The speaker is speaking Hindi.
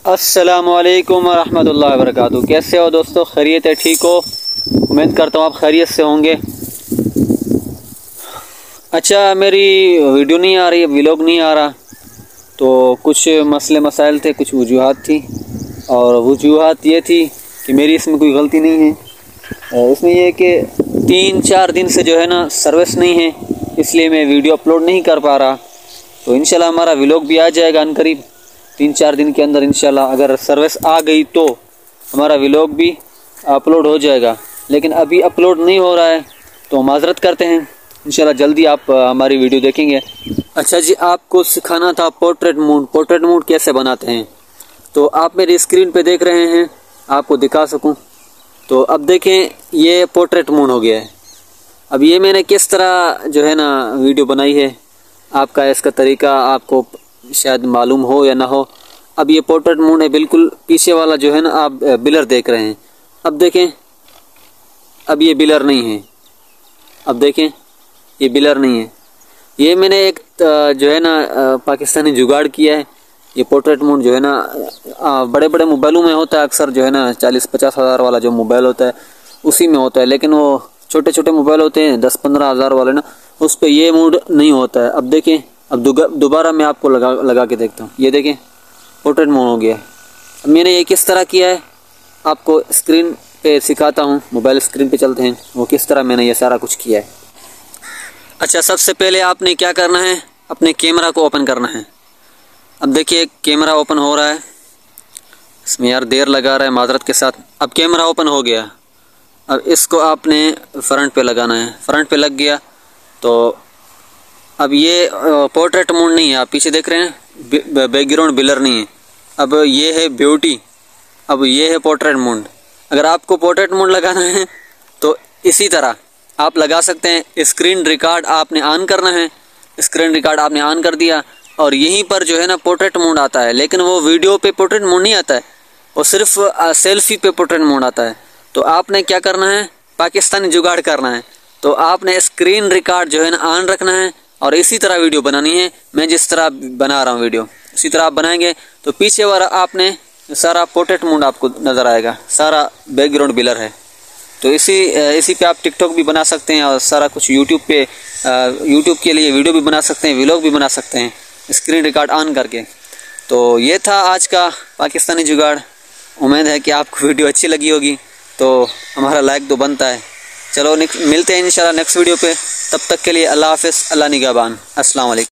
अस्सलामुअलैकुम वरहमतुल्लाहि वबरकातुहू। कैसे हो दोस्तों? खैरियत है? ठीक हो? उम्मीद करता हूँ आप खैरियत से होंगे। अच्छा, मेरी वीडियो नहीं आ रही, व्लॉग नहीं आ रहा, तो कुछ मसले मसाइल थे, कुछ वजूहात थी। और वजूहात ये थी कि मेरी इसमें कोई गलती नहीं है। इसमें यह है कि 3-4 दिन से जो है ना सर्विस नहीं है, इसलिए मैं वीडियो अपलोड नहीं कर पा रहा। तो इंशाल्लाह हमारा व्लॉग भी आ जाएगा अनकरीब 3-4 दिन के अंदर। इंशाल्लाह अगर सर्विस आ गई तो हमारा व्लॉग भी अपलोड हो जाएगा, लेकिन अभी अपलोड नहीं हो रहा है तो माजरत करते हैं। इंशाल्लाह जल्दी आप हमारी वीडियो देखेंगे। अच्छा जी, आपको सिखाना था पोर्ट्रेट मूड। पोर्ट्रेट मूड कैसे बनाते हैं, तो आप मेरी स्क्रीन पे देख रहे हैं, आपको दिखा सकूं तो अब देखें, ये पोर्ट्रेट मूड हो गया है। अब ये मैंने किस तरह जो है ना वीडियो बनाई है, आपका इसका तरीका आपको शायद मालूम हो या ना हो। अब ये पोर्ट्रेट मूड है, बिल्कुल पीछे वाला जो है ना आप बिलर देख रहे हैं। अब देखें, अब ये बिलर नहीं है। अब देखें, ये बिलर नहीं है। ये मैंने एक जो है ना पाकिस्तानी जुगाड़ किया है। ये पोर्ट्रेट मोड जो है ना बड़े बड़े मोबाइलों में होता है अक्सर, जो है ना 40-50 हज़ार वाला जो मोबाइल होता है उसी में होता है, लेकिन वो छोटे छोटे मोबाइल होते हैं 10-15 हज़ार वाले ना, उस पर ये मोड नहीं होता है। अब देखें, अब दोबारा मैं आपको लगा के देखता हूँ। ये देखें, पोर्ट्रेट मोड हो गया है। अब मैंने ये किस तरह किया है आपको स्क्रीन पे सिखाता हूँ। मोबाइल स्क्रीन पे चलते हैं, वो किस तरह मैंने ये सारा कुछ किया है। अच्छा, सबसे पहले आपने क्या करना है, अपने कैमरा को ओपन करना है। अब देखिए कैमरा ओपन हो रहा है, इसमें यार देर लगा रहा है माजरत के साथ। अब कैमरा ओपन हो गया। अब इसको आपने फ्रंट पे लगाना है। फ्रंट पे लग गया तो अब ये पोर्ट्रेट मोड नहीं है, आप पीछे देख रहे हैं, बैकग्राउंड ब्लर नहीं है। अब ये है ब्यूटी, अब ये है पोर्ट्रेट मोड। अगर आपको पोर्ट्रेट मोड लगाना है तो इसी तरह आप लगा सकते हैं। स्क्रीन रिकॉर्ड आपने ऑन करना है। स्क्रीन रिकॉर्ड आपने ऑन कर दिया और यहीं पर जो है ना पोर्ट्रेट मोड आता है, लेकिन वो वीडियो पे पोर्ट्रेट मोड नहीं आता है, वो सिर्फ सेल्फी पे पोर्ट्रेट मोड आता है। तो आपने क्या करना है, पाकिस्तानी जुगाड़ करना है। तो आपने स्क्रीन रिकॉर्ड जो है ना ऑन रखना है और इसी तरह वीडियो बनानी है। मैं जिस तरह बना रहा हूँ वीडियो, इसी तरह आप बनाएंगे तो पीछे वाला आपने सारा पोर्ट्रेट मोड आपको नज़र आएगा, सारा बैकग्राउंड ब्लर है। तो इसी पे आप टिकटॉक भी बना सकते हैं और सारा कुछ यूट्यूब के लिए वीडियो भी बना सकते हैं, व्लॉग भी बना सकते हैं स्क्रीन रिकॉर्ड ऑन करके। तो ये था आज का पाकिस्तानी जुगाड़। उम्मीद है कि आपको वीडियो अच्छी लगी होगी, तो हमारा लाइक तो बनता है। चलो मिलते हैं इंशाल्लाह नेक्स्ट वीडियो पे। तब तक के लिए अल्लाह हाफ़िज़, अल्लाह निगहबान, अस्सलाम वालेकुम।